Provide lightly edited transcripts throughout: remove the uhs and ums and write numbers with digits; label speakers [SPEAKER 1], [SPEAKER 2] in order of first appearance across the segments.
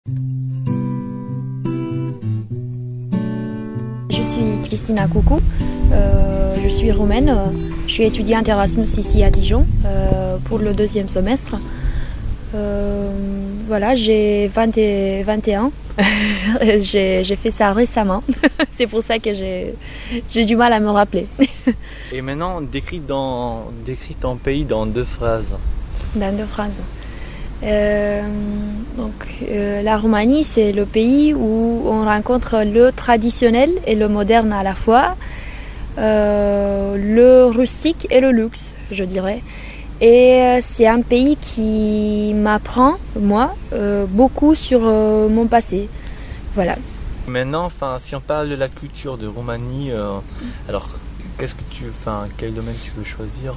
[SPEAKER 1] Je suis Cristina Coucou, je suis roumaine, je suis étudiante Erasmus ici à Dijon pour le deuxième semestre. Voilà, j'ai 21 ans, j'ai fait ça récemment, c'est pour ça que j'ai du mal à me rappeler.
[SPEAKER 2] Et maintenant, décris ton pays dans 2 phrases.
[SPEAKER 1] Dans 2 phrases. La Roumanie, c'est le pays où on rencontre le traditionnel et le moderne à la fois, le rustique et le luxe, je dirais. Et c'est un pays qui m'apprend, moi, beaucoup sur mon passé. Voilà.
[SPEAKER 2] Maintenant, si on parle de la culture de Roumanie, alors quel domaine tu veux choisir?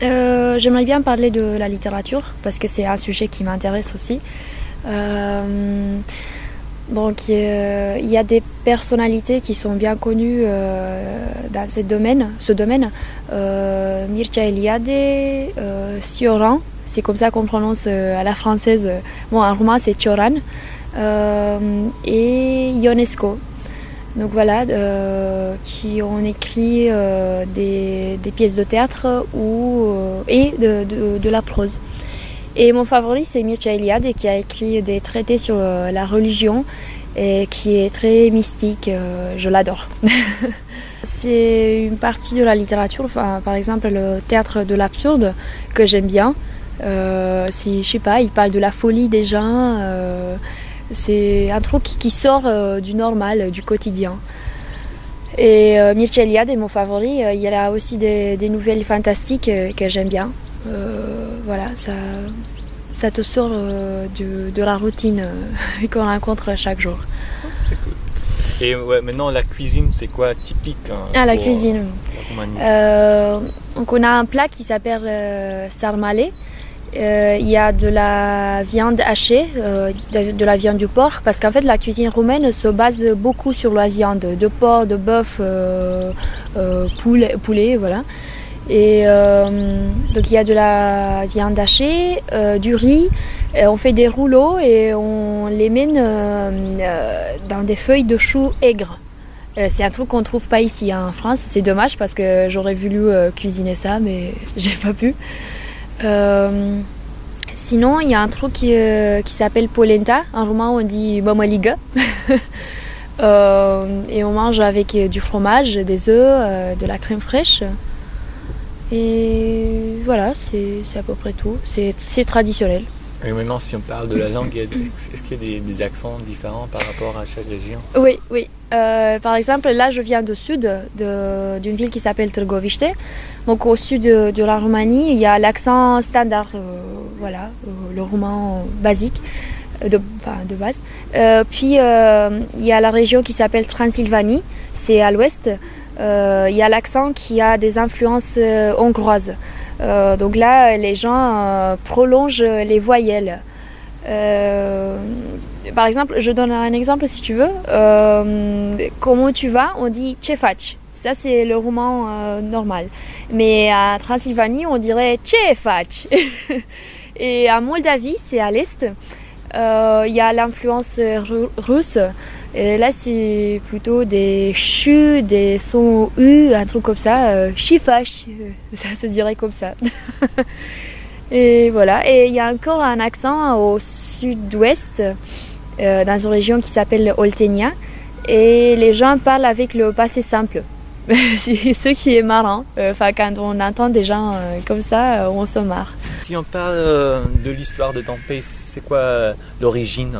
[SPEAKER 1] J'aimerais bien parler de la littérature parce que c'est un sujet qui m'intéresse aussi. Il y a des personnalités qui sont bien connues dans ce domaine. Mircea Eliade, Cioran, c'est comme ça qu'on prononce à la française. Bon, en roumain c'est Cioran, et Ionesco. Donc voilà, qui ont écrit des pièces de théâtre et de la prose. Et mon favori, c'est Mircea Eliade, qui a écrit des traités sur la religion et qui est très mystique. Je l'adore. C'est une partie de la littérature, par exemple le théâtre de l'absurde, que j'aime bien. Je sais pas, il parle de la folie des gens. C'est un truc qui sort du normal, du quotidien. Et Mircea Eliade est mon favori. Il y a aussi des nouvelles fantastiques que j'aime bien. Voilà, ça te sort de la routine qu'on rencontre chaque jour.
[SPEAKER 2] C'est cool. Et maintenant, la cuisine, c'est quoi typique
[SPEAKER 1] la cuisine.
[SPEAKER 2] La Roumanie.
[SPEAKER 1] Donc on a un plat qui s'appelle sarmale. Il y a de la viande hachée, de la viande du porc, parce qu'en fait la cuisine roumaine se base beaucoup sur la viande de porc, de bœuf, poulet, voilà. Et donc il y a de la viande hachée, du riz, on fait des rouleaux et on les mène dans des feuilles de choux aigres. C'est un truc qu'on ne trouve pas ici en France, c'est dommage parce que j'aurais voulu cuisiner ça mais j'ai pas pu. Sinon, il y a un truc qui s'appelle polenta. En roumain, on dit mamaliga. Et on mange avec du fromage, des œufs, de la crème fraîche. Et voilà, c'est à peu près tout. C'est traditionnel.
[SPEAKER 2] Et maintenant, si on parle de la langue, est-ce qu'il y a des accents différents par rapport à chaque région?
[SPEAKER 1] Oui. Par exemple, là, je viens du sud, d'une ville qui s'appelle Târgoviște. Donc, au sud de la Roumanie, il y a l'accent standard, le roumain basique, de base. Puis, il y a la région qui s'appelle Transylvanie, c'est à l'ouest. Il y a l'accent qui a des influences hongroises. Donc là, les gens prolongent les voyelles. Par exemple, je donne un exemple si tu veux. Comment tu vas? On dit ce faci. Ça, c'est le roumain normal. Mais à Transylvanie, on dirait ce faci. Et à Moldavie, c'est à l'est. Il y a l'influence russe. Et là, c'est plutôt des ch, des sons u, un truc comme ça. Chifache, ça se dirait comme ça. Et voilà. Et il y a encore un accent au sud-ouest, dans une région qui s'appelle Oltenia. Et les gens parlent avec le passé simple. C'est ce qui est marrant. Quand on entend des gens comme ça, on se marre.
[SPEAKER 2] Si on parle de l'histoire de ton pays, c'est quoi l'origine?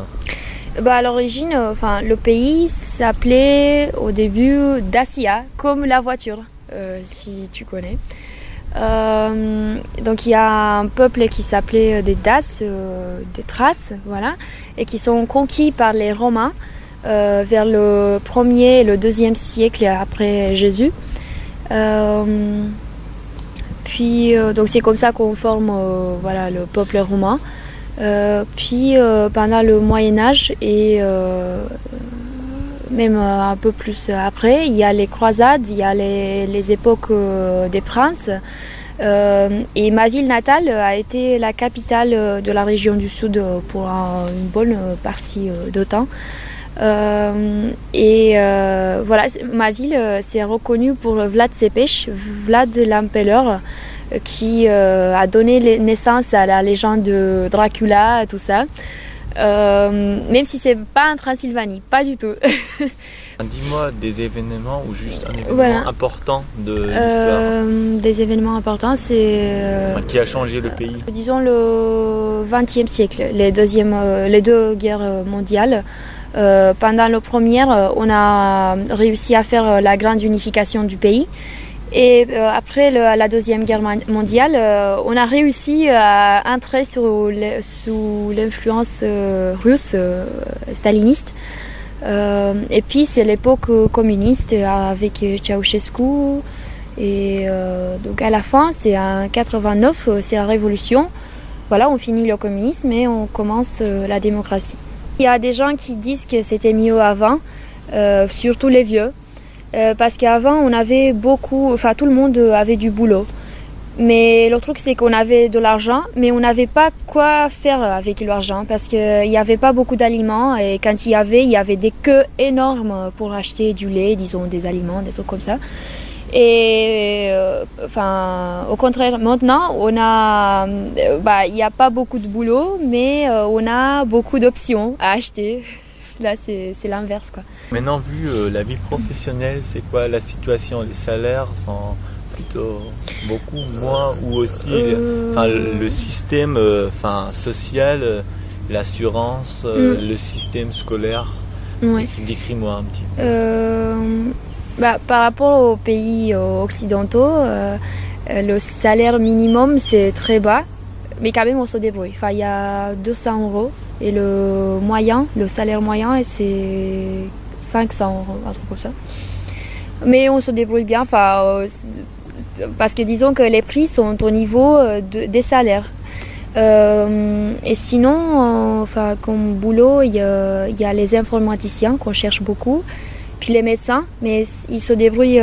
[SPEAKER 1] À l'origine, le pays s'appelait au début Dacia, comme la voiture, si tu connais. Donc il y a un peuple qui s'appelait des Daces, des Thraces, voilà, et qui sont conquis par les Romains vers le 1er et le 2e siècle après Jésus. Donc c'est comme ça qu'on forme le peuple romain. Puis pendant le Moyen-Âge et même un peu plus après, il y a les croisades, il y a les époques des princes. Et ma ville natale a été la capitale de la région du Sud pour une bonne partie de temps. Voilà, ma ville s'est reconnue pour Vlad Tepes, Vlad l'Impaler, qui a donné naissance à la légende de Dracula, tout ça. Même si c'est pas en Transylvanie, pas du tout.
[SPEAKER 2] Dis-moi des événements ou juste un événement important de l'histoire.
[SPEAKER 1] Des événements importants, c'est...
[SPEAKER 2] qui a changé le pays.
[SPEAKER 1] Disons le XXe siècle, les deux guerres mondiales. Pendant la première, on a réussi à faire la grande unification du pays. Et après la Deuxième Guerre mondiale, on a réussi à entrer sous l'influence russe, staliniste. Et puis c'est l'époque communiste avec Ceausescu. Et donc à la fin, c'est en 89, c'est la révolution. Voilà, on finit le communisme et on commence la démocratie. Il y a des gens qui disent que c'était mieux avant, surtout les vieux. Parce qu'avant, on avait tout le monde avait du boulot. Mais le truc, c'est qu'on avait de l'argent, mais on n'avait pas quoi faire avec l'argent parce qu'il n'y avait pas beaucoup d'aliments. Et quand il y avait des queues énormes pour acheter du lait, disons des aliments, des trucs comme ça. Et au contraire, maintenant, il n'y a pas beaucoup de boulot, mais on a beaucoup d'options à acheter. Là, c'est l'inverse, quoi.
[SPEAKER 2] Maintenant, vu la vie professionnelle, c'est quoi la situation? Les salaires sont plutôt beaucoup moins ou aussi le système social, l'assurance, le système scolaire.
[SPEAKER 1] Ouais.
[SPEAKER 2] Décris-moi un petit peu.
[SPEAKER 1] Par rapport aux pays occidentaux, le salaire minimum c'est très bas, mais quand même on se débrouille. Il y a 200 € et le salaire moyen c'est 500 €, un truc comme ça. Mais on se débrouille bien, parce que disons que les prix sont au niveau des salaires. Et sinon, comme boulot, il y a les informaticiens qu'on cherche beaucoup, puis les médecins, mais ils se débrouillent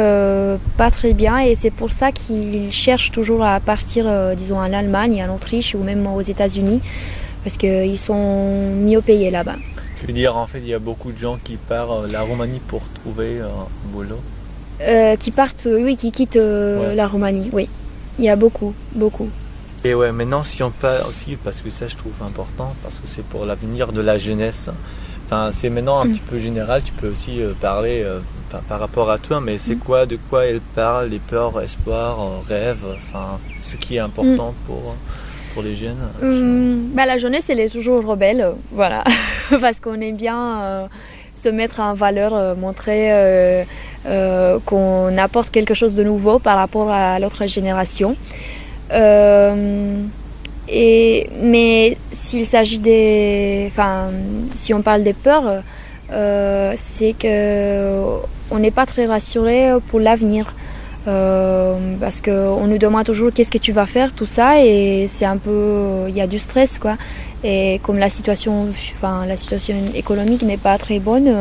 [SPEAKER 1] pas très bien et c'est pour ça qu'ils cherchent toujours à partir, disons, en Allemagne, en Autriche ou même aux États-Unis, parce qu'ils sont mieux payés là-bas.
[SPEAKER 2] Tu veux dire, en fait, il y a beaucoup de gens qui partent la Roumanie pour trouver un boulot?
[SPEAKER 1] Qui quittent la Roumanie, oui. Il y a beaucoup.
[SPEAKER 2] Et ouais, maintenant, si on parle aussi, parce que ça, je trouve important, parce que c'est pour l'avenir de la jeunesse. C'est maintenant un petit peu général, tu peux aussi parler par rapport à toi, mais c'est de quoi elle parle, les peurs, espoirs, rêves, ce qui est important pour les jeunes.
[SPEAKER 1] La jeunesse, elle est toujours rebelle, voilà, parce qu'on aime bien se mettre en valeur, montrer qu'on apporte quelque chose de nouveau par rapport à l'autre génération. Mais s'il s'agit si on parle des peurs, c'est qu'on n'est pas très rassuré pour l'avenir. Parce qu'on nous demande toujours qu'est-ce que tu vas faire, tout ça, et c'est un peu, il y a du stress, quoi. Et comme la situation économique n'est pas très bonne,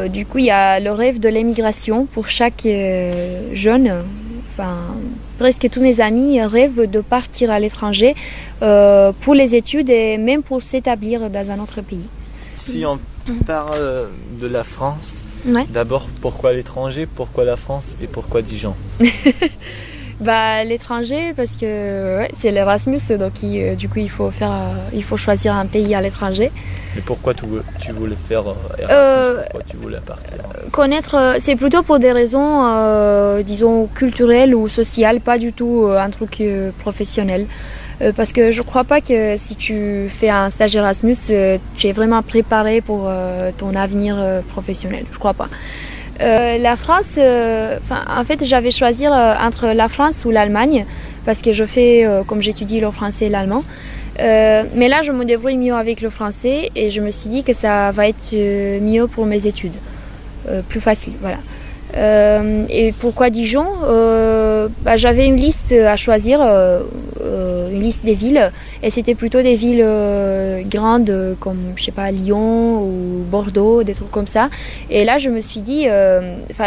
[SPEAKER 1] du coup il y a le rêve de l'émigration pour chaque jeune. Presque tous mes amis rêvent de partir à l'étranger pour les études et même pour s'établir dans un autre pays.
[SPEAKER 2] Si on parle de la France,
[SPEAKER 1] ouais.
[SPEAKER 2] D'abord, pourquoi l'étranger, pourquoi la France et pourquoi Dijon?
[SPEAKER 1] L'étranger parce que c'est l'Erasmus, donc du coup il faut choisir un pays à l'étranger.
[SPEAKER 2] Mais pourquoi tu voulais faire Erasmus? Pourquoi tu voulais partir?
[SPEAKER 1] Connaître, c'est plutôt pour des raisons, disons, culturelles ou sociales, pas du tout un truc professionnel. Parce que je crois pas que si tu fais un stage Erasmus, tu es vraiment préparé pour ton avenir professionnel. Je crois pas. La France, en fait, j'avais choisi entre la France ou l'Allemagne parce que je fais, comme j'étudie le français et l'allemand. Mais là, je me débrouille mieux avec le français et je me suis dit que ça va être mieux pour mes études, plus facile, voilà. Et pourquoi Dijon? J'avais une liste à choisir, une liste des villes, et c'était plutôt des villes grandes comme, je sais pas, Lyon ou Bordeaux, des trucs comme ça. Et là, je me suis dit,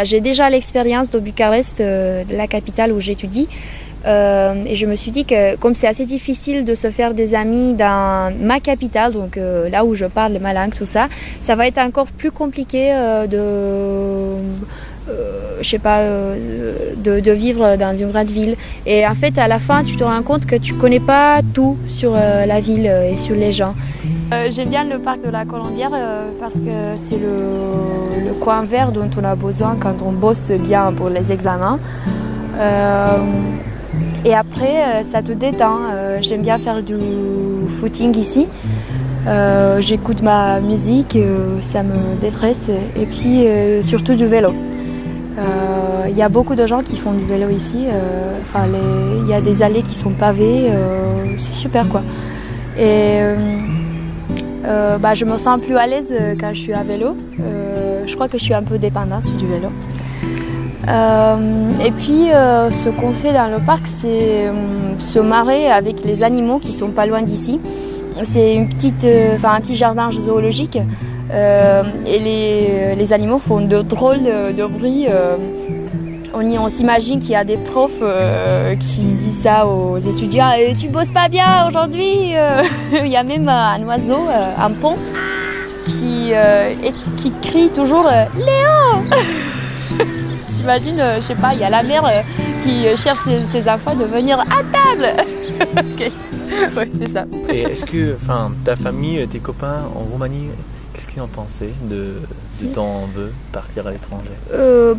[SPEAKER 1] j'ai déjà l'expérience de Bucarest, de la capitale où j'étudie. Et je me suis dit que comme c'est assez difficile de se faire des amis dans ma capitale, donc là où je parle ma langue, tout ça, ça va être encore plus compliqué de vivre dans une grande ville. Et en fait, à la fin, tu te rends compte que tu connais pas tout sur la ville et sur les gens. J'aime bien le parc de la Colombière parce que c'est le coin vert dont on a besoin quand on bosse bien pour les examens. Et après, ça te détend. J'aime bien faire du footing ici. J'écoute ma musique, ça me détresse. Et puis surtout du vélo. Il y a beaucoup de gens qui font du vélo ici. Il y a des allées qui sont pavées. C'est super quoi. Et je me sens plus à l'aise quand je suis à vélo. Je crois que je suis un peu dépendante du vélo. Et puis ce qu'on fait dans le parc, c'est se marrer avec les animaux qui sont pas loin d'ici. C'est un petit jardin zoologique et les animaux font de drôles de bruits. On s'imagine qu'il y a des profs qui disent ça aux étudiants. Tu bosses pas bien aujourd'hui. Il y a même un oiseau, un pont, qui crie toujours Léo. T'imagines, je sais pas, il y a la mère qui cherche ses enfants de venir à table. Okay. Ouais, c'est ça.
[SPEAKER 2] Et est-ce que ta famille, tes copains en Roumanie, qu'est-ce qu'ils en pensaient de ton vœu partir à l'étranger?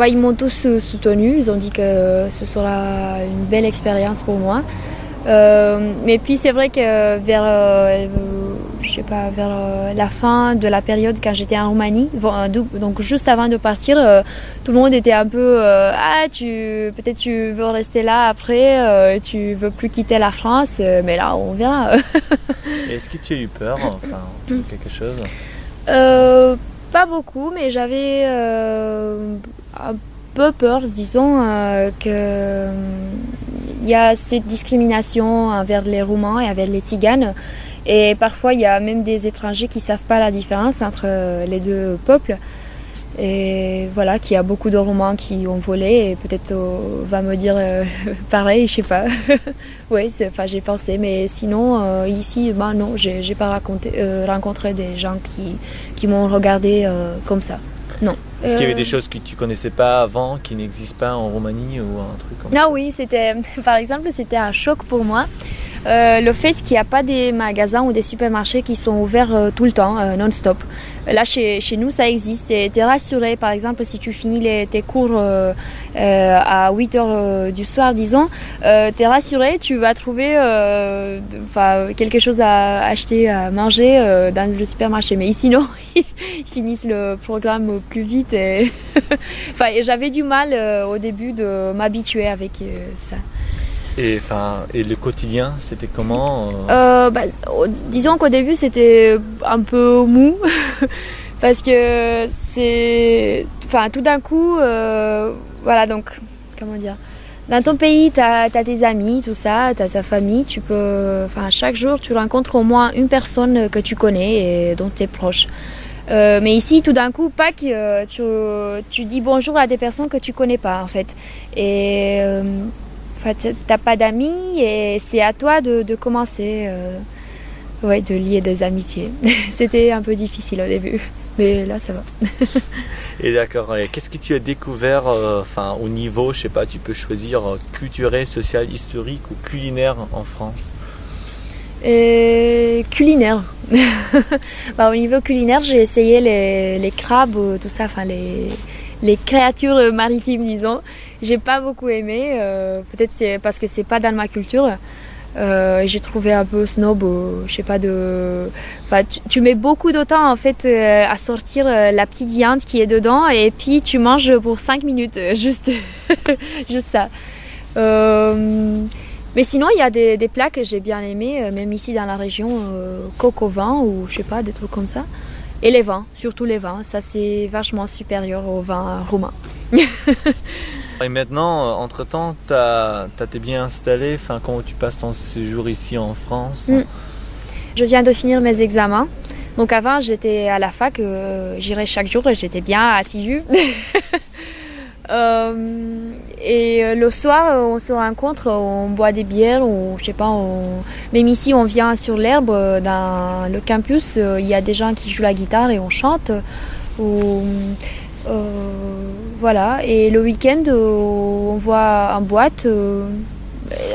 [SPEAKER 1] Ils m'ont tous soutenu, ils ont dit que ce sera une belle expérience pour moi. Mais puis c'est vrai que vers la fin de la période quand j'étais en Roumanie, donc juste avant de partir, tout le monde était un peu peut-être tu veux rester là après, tu veux plus quitter la France, mais là on verra.
[SPEAKER 2] Est-ce que tu as eu peur, quelque chose?
[SPEAKER 1] Pas beaucoup, mais j'avais un peu peur, disons, que il y a cette discrimination envers les Roumains et envers les Tziganes. Et parfois, il y a même des étrangers qui ne savent pas la différence entre les deux peuples. Et voilà, qu'il y a beaucoup de Roumains qui ont volé et peut-être va me dire pareil, je sais pas. Oui, j'ai pensé, mais sinon, ici, non, j'ai pas rencontré des gens qui m'ont regardé comme ça. Non.
[SPEAKER 2] Est-ce qu'il y avait des choses que tu connaissais pas avant, qui n'existent pas en Roumanie ou un truc comme ça?
[SPEAKER 1] Ah oui, par exemple, c'était un choc pour moi. Le fait qu'il n'y a pas des magasins ou des supermarchés qui sont ouverts tout le temps, non-stop. Là, chez nous, ça existe. Et tu es rassuré, par exemple, si tu finis tes cours à 8 heures du soir, disons, tu es rassuré, tu vas trouver quelque chose à acheter, à manger dans le supermarché. Mais ici, non, ils finissent le programme plus vite. Et j'avais du mal au début de m'habituer avec ça.
[SPEAKER 2] Et le quotidien, c'était comment?
[SPEAKER 1] Disons qu'au début, c'était un peu mou. Parce que tout d'un coup, donc, comment dire? Dans ton pays, tu as tes amis, tout ça, tu as ta famille. Chaque jour, tu rencontres au moins une personne que tu connais et dont tu es proche. Mais ici, tout d'un coup, pas que tu dis bonjour à des personnes que tu connais pas, en fait. Et t'as pas d'amis et c'est à toi de commencer de lier des amitiés. C'était un peu difficile au début, mais là ça va.
[SPEAKER 2] Et d'accord, et qu'est-ce que tu as découvert au niveau, je sais pas, tu peux choisir culturel, social, historique ou culinaire en France?
[SPEAKER 1] Culinaire. Au niveau culinaire, j'ai essayé les crabes, tout ça, les créatures maritimes, disons. J'ai pas beaucoup aimé, peut-être c'est parce que c'est pas dans ma culture. J'ai trouvé un peu snob, je sais pas tu mets beaucoup de temps en fait à sortir la petite viande qui est dedans et puis tu manges pour 5 minutes, juste ça. Mais sinon il y a des plats que j'ai bien aimés, même ici dans la région, coq au vin ou je sais pas, des trucs comme ça. Et les vins, surtout les vins, ça c'est vachement supérieur aux vins roumains.
[SPEAKER 2] Et maintenant, entre-temps, t'es bien installé, comment tu passes ton séjour ici en France?
[SPEAKER 1] Je viens de finir mes examens. Donc avant, j'étais à la fac, j'irais chaque jour et j'étais bien assidue. Et le soir, on se rencontre, on boit des bières ou je sais pas. Même ici, on vient sur l'herbe dans le campus. Il y a des gens qui jouent la guitare et on chante. Ou, voilà. Et le week-end, on va en boîte.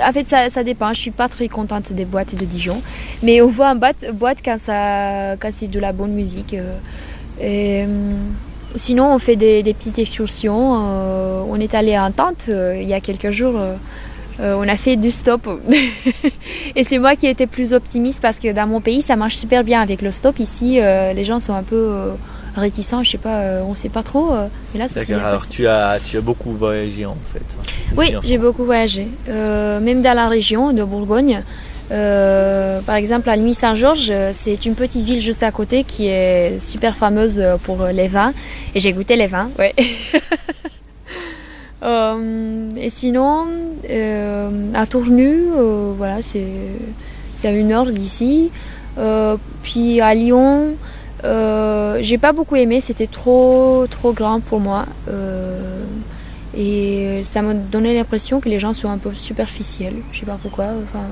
[SPEAKER 1] En fait, ça dépend. Je suis pas très contente des boîtes de Dijon, mais on va en boîte quand c'est de la bonne musique. Et, sinon, on fait des petites excursions. On est allé en tente il y a quelques jours. On a fait du stop. Et c'est moi qui étais plus optimiste parce que dans mon pays, ça marche super bien avec le stop. Ici, les gens sont un peu réticents. Je sais pas, on sait pas trop. Mais là, ça s'est bien
[SPEAKER 2] Alors
[SPEAKER 1] passé.
[SPEAKER 2] tu as beaucoup voyagé en fait.
[SPEAKER 1] Oui,
[SPEAKER 2] Ici, en
[SPEAKER 1] j'ai
[SPEAKER 2] France.
[SPEAKER 1] beaucoup voyagé. Même dans la région de Bourgogne. Par exemple, à Nuit-Saint-Georges, c'est une petite ville juste à côté qui est super fameuse pour les vins. Et j'ai goûté les vins, ouais. Et sinon, à Tournu, voilà, c'est à 1 heure d'ici. Puis à Lyon, j'ai pas beaucoup aimé, c'était trop grand pour moi. Et ça m'a donné l'impression que les gens sont un peu superficiels. Je sais pas pourquoi. Enfin,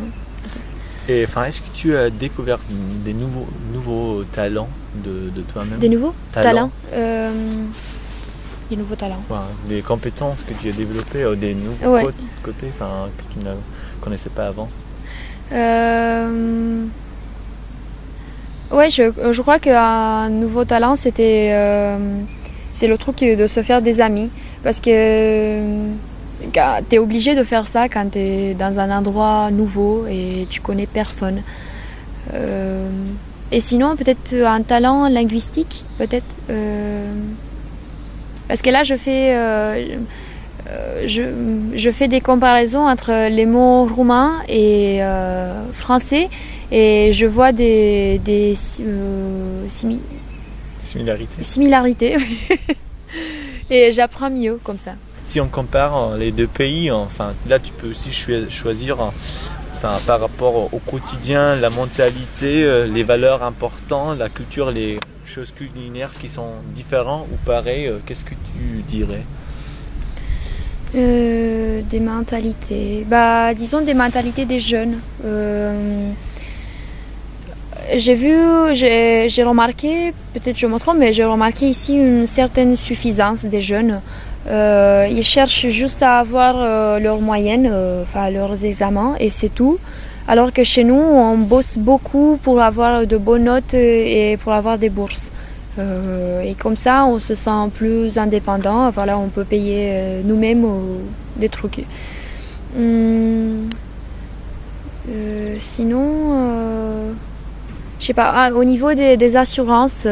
[SPEAKER 2] Et enfin, est-ce que tu as découvert des nouveaux talents de toi-même?
[SPEAKER 1] des nouveaux
[SPEAKER 2] Talents.
[SPEAKER 1] talents. Des nouveaux talents.
[SPEAKER 2] Enfin, des compétences que tu as développées, des nouveaux
[SPEAKER 1] Ouais.
[SPEAKER 2] côtés enfin, que tu ne connaissais pas avant.
[SPEAKER 1] Ouais, je crois qu'un nouveau talent, c'est le truc de se faire des amis. Parce que t'es obligé de faire ça quand t'es dans un endroit nouveau et tu connais personne. Et sinon, peut-être un talent linguistique, peut-être. Parce que là, je fais des comparaisons entre les mots roumains et français et je vois des
[SPEAKER 2] Similarités.
[SPEAKER 1] similarités et j'apprends mieux comme ça.
[SPEAKER 2] Si on compare les deux pays, enfin, là tu peux aussi choisir enfin, par rapport au quotidien, la mentalité, les valeurs importantes, la culture, les choses culinaires qui sont différentes ou pareilles, qu'est-ce que tu dirais?
[SPEAKER 1] Des mentalités. Bah, disons des mentalités des jeunes. J'ai remarqué, peut-être je me trompe, mais j'ai remarqué ici une certaine suffisance des jeunes. Ils cherchent juste à avoir leurs moyennes, enfin leurs examens, et c'est tout. Alors que chez nous, on bosse beaucoup pour avoir de bonnes notes et pour avoir des bourses. Et comme ça, on se sent plus indépendant. Voilà, on peut payer nous-mêmes des trucs. Sinon, je sais pas. Au niveau des assurances,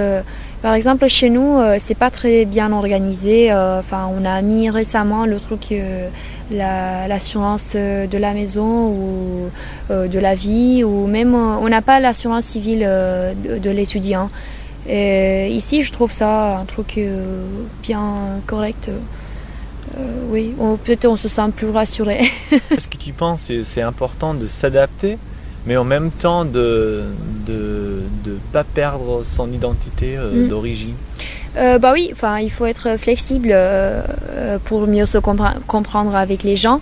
[SPEAKER 1] par exemple, chez nous, c'est pas très bien organisé. Enfin, on a mis récemment le truc, l'assurance de la maison ou de la vie, ou même on n'a pas l'assurance civile de l'étudiant. Et ici, je trouve ça un truc bien correct. Oui, peut-être on se sent plus rassuré.
[SPEAKER 2] Est-ce que tu penses que c'est important de s'adapter, mais en même temps de pas perdre son identité d'origine?
[SPEAKER 1] Bah oui, enfin, il faut être flexible pour mieux se comprendre avec les gens.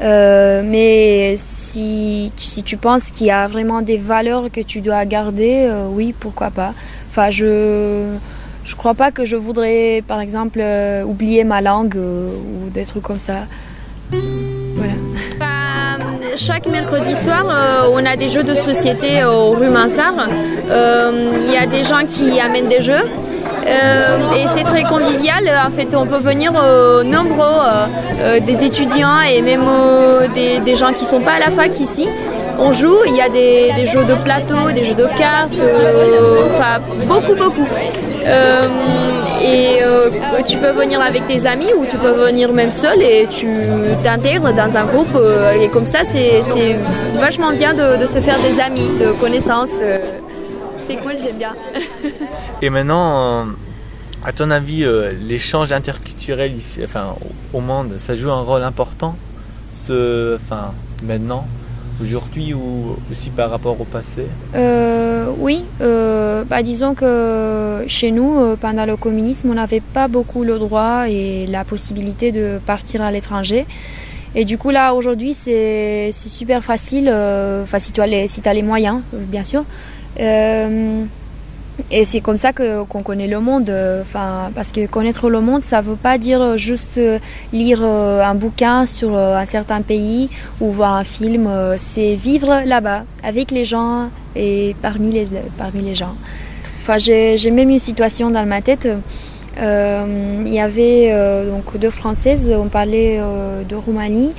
[SPEAKER 1] Mais si tu penses qu'il y a vraiment des valeurs que tu dois garder, oui, pourquoi pas. Enfin, je crois pas que je voudrais, par exemple, oublier ma langue ou des trucs comme ça. Voilà. Chaque mercredi soir, on a des jeux de société au rue Mansart. Il y a des gens qui amènent des jeux. Et c'est très convivial. En fait, on peut venir nombreux, des étudiants et même des gens qui ne sont pas à la fac ici. On joue, il y a des jeux de plateau, des jeux de cartes, enfin beaucoup. Et tu peux venir avec tes amis ou tu peux venir même seul et tu t'intègres dans un groupe. Et comme ça, c'est vachement bien de se faire des amis, de connaissances. C'est cool, j'aime bien.
[SPEAKER 2] Et maintenant, à ton avis, l'échange interculturel ici, enfin, au monde, ça joue un rôle important, maintenant, aujourd'hui ou aussi par rapport au passé?
[SPEAKER 1] Oui, disons que chez nous, pendant le communisme, on n'avait pas beaucoup le droit et la possibilité de partir à l'étranger. Et du coup, là, aujourd'hui, c'est super facile, si tu as les moyens, bien sûr. Et c'est comme ça qu'on connaît le monde. Parce que connaître le monde, ça ne veut pas dire juste lire un bouquin sur un certain pays ou voir un film. C'est vivre là-bas, avec les gens et parmi les gens. J'ai même une situation dans ma tête. Il y avait donc 2 Françaises, on parlait de Roumanie.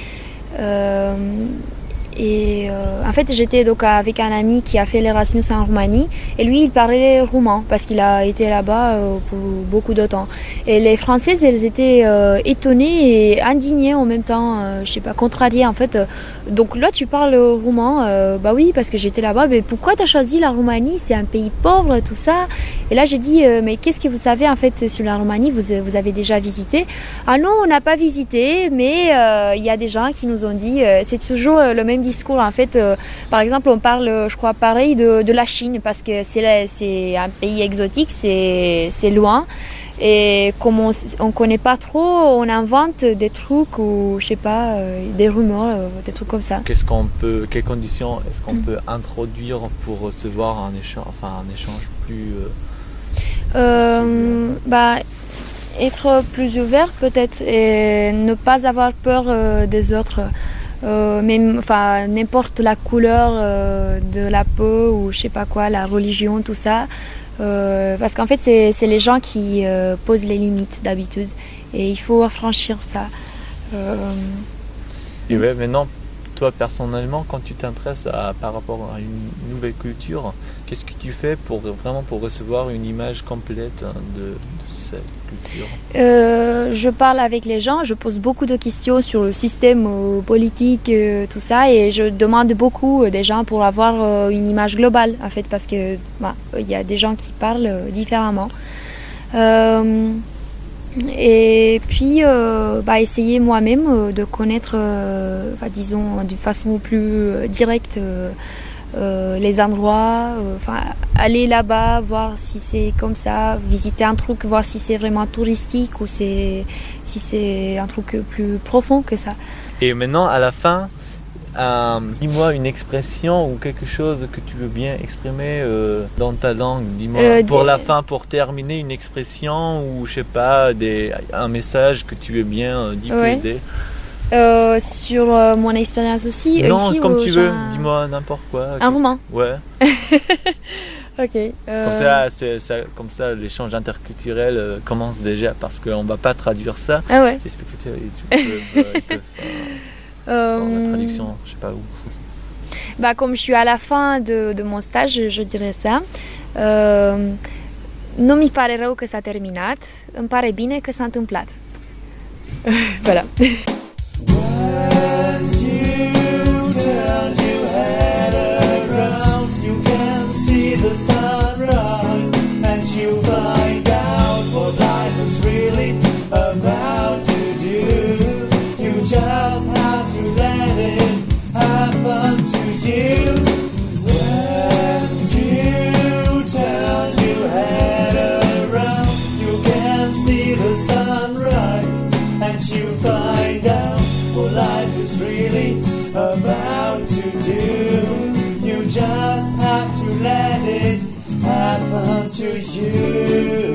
[SPEAKER 1] En fait, j'étais donc avec un ami qui a fait l'Erasmus en Roumanie et lui, il parlait roumain parce qu'il a été là-bas pour beaucoup de temps. Et les Françaises, elles étaient étonnées et indignées en même temps, je sais pas, contrariées en fait. Donc là, tu parles roumain, bah oui, parce que j'étais là-bas. Mais pourquoi tu as choisi la Roumanie? C'est un pays pauvre, tout ça. Et là, j'ai dit, mais qu'est-ce que vous savez en fait sur la Roumanie? Vous avez déjà visité? Ah non, on n'a pas visité, mais il y a des gens qui nous ont dit, c'est toujours le même discours en fait. Par exemple, on parle, je crois, pareil de la Chine parce que c'est un pays exotique, c'est loin. Et comme on ne connaît pas trop, on invente des trucs ou je sais pas, des rumeurs, des trucs comme ça.
[SPEAKER 2] Quelles conditions est-ce qu'on peut introduire pour recevoir un échange plus
[SPEAKER 1] être plus ouvert peut-être et ne pas avoir peur des autres. N'importe la couleur de la peau ou je sais pas quoi, la religion, tout ça. Parce qu'en fait, c'est les gens qui posent les limites d'habitude et il faut franchir ça.
[SPEAKER 2] Et ouais, maintenant, toi personnellement, quand tu t'intéresses par rapport à une nouvelle culture, qu'est-ce que tu fais pour recevoir une image complète de cette culture?
[SPEAKER 1] Je parle avec les gens, je pose beaucoup de questions sur le système politique, tout ça, et je demande beaucoup des gens pour avoir une image globale, en fait, parce que il y a des gens qui parlent différemment. Et puis, essayer moi-même de connaître, disons, d'une façon plus directe les endroits, aller là-bas, voir si c'est comme ça, visiter un truc, voir si c'est vraiment touristique ou si c'est un truc plus profond que ça.
[SPEAKER 2] Et maintenant, à la fin, dis-moi une expression ou quelque chose que tu veux bien exprimer dans ta langue. Dis-moi pour la fin, pour terminer, une expression ou je sais pas, un message que tu veux bien diffuser. Ouais.
[SPEAKER 1] Sur mon expérience aussi.
[SPEAKER 2] Non,
[SPEAKER 1] ici,
[SPEAKER 2] comme tu veux. Dis-moi n'importe quoi.
[SPEAKER 1] Un roumain.
[SPEAKER 2] Ouais.
[SPEAKER 1] Ok.
[SPEAKER 2] Comme ça, l'échange interculturel commence déjà parce qu'on va pas traduire ça.
[SPEAKER 1] Ah ouais.
[SPEAKER 2] Les spectateurs ils peuvent la traduction, je sais pas où.
[SPEAKER 1] Comme je suis à la fin de mon stage, je dirais ça. Nu mi pare rău că s-a terminat, îmi pare bine că s-a întâmplat. Voilà.
[SPEAKER 3] About to do, you just have to let it happen to you.